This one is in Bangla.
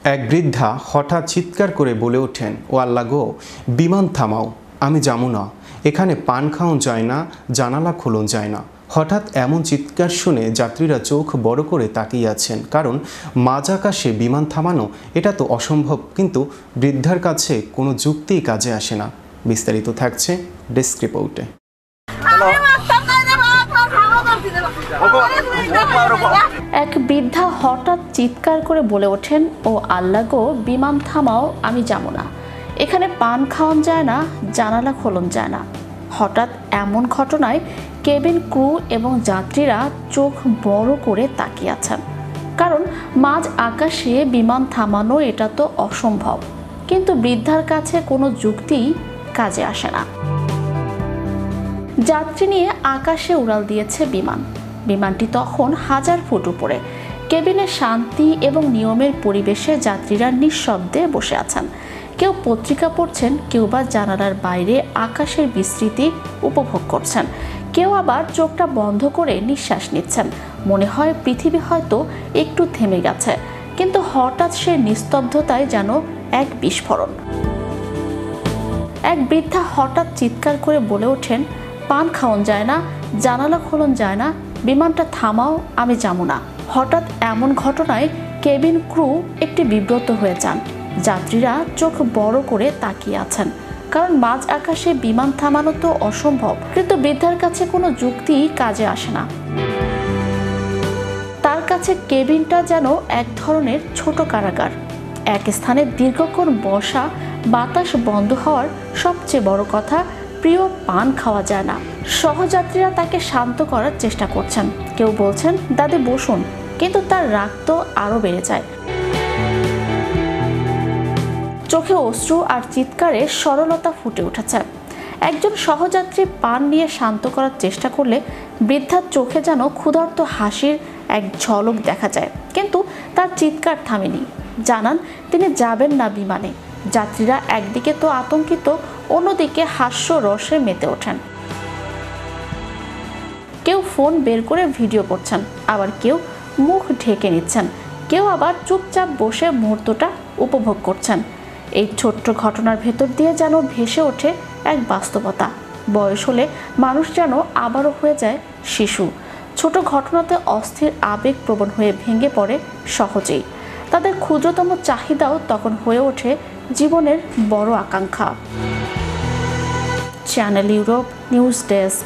এক বৃদ্ধা হঠাৎ চিৎকার করে বলে ওঠেন, ও আল্লাহ গো, বিমান থামাও, আমি যাবো না, এখানে পান খাওয়ান যায় না, জানালা খোলন যায় না। হঠাৎ এমন চিৎকার শুনে যাত্রীরা চোখ বড় করে তাকিয়ে আছেন, কারণ মাঝ আকাশে বিমান থামানো এটা তো অসম্ভব। কিন্তু বৃদ্ধার কাছে কোনো যুক্তিই কাজে আসে না। বিস্তারিত থাকছে ডেস্ক রিপোর্টে। এক বৃদ্ধা হঠাৎ চিৎকার করে বলে ওঠেন, ও আল্লাহ গো, বিমান থামাও, আমি যাবো না, এখানে পান খাওয়ান যায় না, জানালা খোলন যায় না। হঠাৎ এমন ঘটনায় কেবিন ক্রু এবং যাত্রীরা চোখ বড় করে তাকিয়ে আছেন, কারণ মাঝ আকাশে বিমান থামানো এটা তো অসম্ভব। কিন্তু বৃদ্ধার কাছে কোনো যুক্তিই কাজে আসে না। যাত্রী নিয়ে আকাশে উড়াল দিয়েছে বিমান। বিমানটি তখন 1000 ফুট উপরে। কেবিনে শান্তি এবং নিয়মের পরিবেশে যাত্রীরা নিঃশব্দে বসে আছেন। কেউ পত্রিকা পড়ছেন, কেউ বা জানালার বাইরে আকাশের বিস্তৃতি উপভোগ করছেন, কেউ আবার চোখটা বন্ধ করে নিঃশ্বাস নিচ্ছেন। মনে হয় পৃথিবী হয়তো একটু থেমে গেছে। কিন্তু হঠাৎ সে নিস্তব্ধতায় যেন এক বিস্ফোরণ। এক বৃদ্ধা হঠাৎ চিৎকার করে বলে ওঠেন, পান খাওয়ান যায় না, জানালা খোলন যায় না, বিমানটা থামাও, আমি যাবো না। হঠাৎ এমন ঘটনায় কেবিন ক্রু একটি বিব্রত হয়ে যান। যাত্রীরা চোখ বড় করে তাকিয়ে আছেন, কারণ মাঝ আকাশে বিমান থামানো তো অসম্ভব। কিন্তু বৃদ্ধার কাছে কোনো যুক্তি কাজে আসে না। তার কাছে কেবিনটা যেন এক ধরনের ছোট কারাগার। এক স্থানে দীর্ঘক্ষণ বসা, বাতাস বন্ধ হওয়ার সবচেয়ে বড় কথা, প্রিয় পান খাওয়া যায় না। সহযাত্রীরা তাকে শান্ত করার চেষ্টা করছেন। কেউ বলছেন, দাদি বসুন, কিন্তু তার রাগ তো আরো বেড়ে যায়। চোখে অশ্রু আর চিৎকারে সরলতা ফুটে উঠেছে। একজন সহযাত্রী পান নিয়ে শান্ত করার চেষ্টা করলে বৃদ্ধার চোখে যেন ক্ষুধার্ত হাসির এক ঝলক দেখা যায়। কিন্তু তার চিৎকার থামেনি। জানান তিনি যাবেন না বিমানে। যাত্রীরা একদিকে তো আতঙ্কিত, অন্যদিকে হাস্য রসে মেতে ওঠেন। কেউ ফোন বের করে ভিডিও করছেন, আবার কেউ মুখ ঢেকে নিচ্ছেন, কেউ আবার চুপচাপ বসে মুহূর্তটা উপভোগ করছেন। এই ছোট্ট ঘটনার ভেতর দিয়ে যেন ভেসে ওঠে এক বাস্তবতা। বয়স হলে মানুষ যেন আবারও হয়ে যায় শিশু। ছোট ঘটনাতে অস্থির আবেগপ্রবণ হয়ে ভেঙে পড়ে সহজেই। তাদের ক্ষুদ্রতম চাহিদাও তখন হয়ে ওঠে জীবনের বড় আকাঙ্ক্ষা। Channel Europe news desk.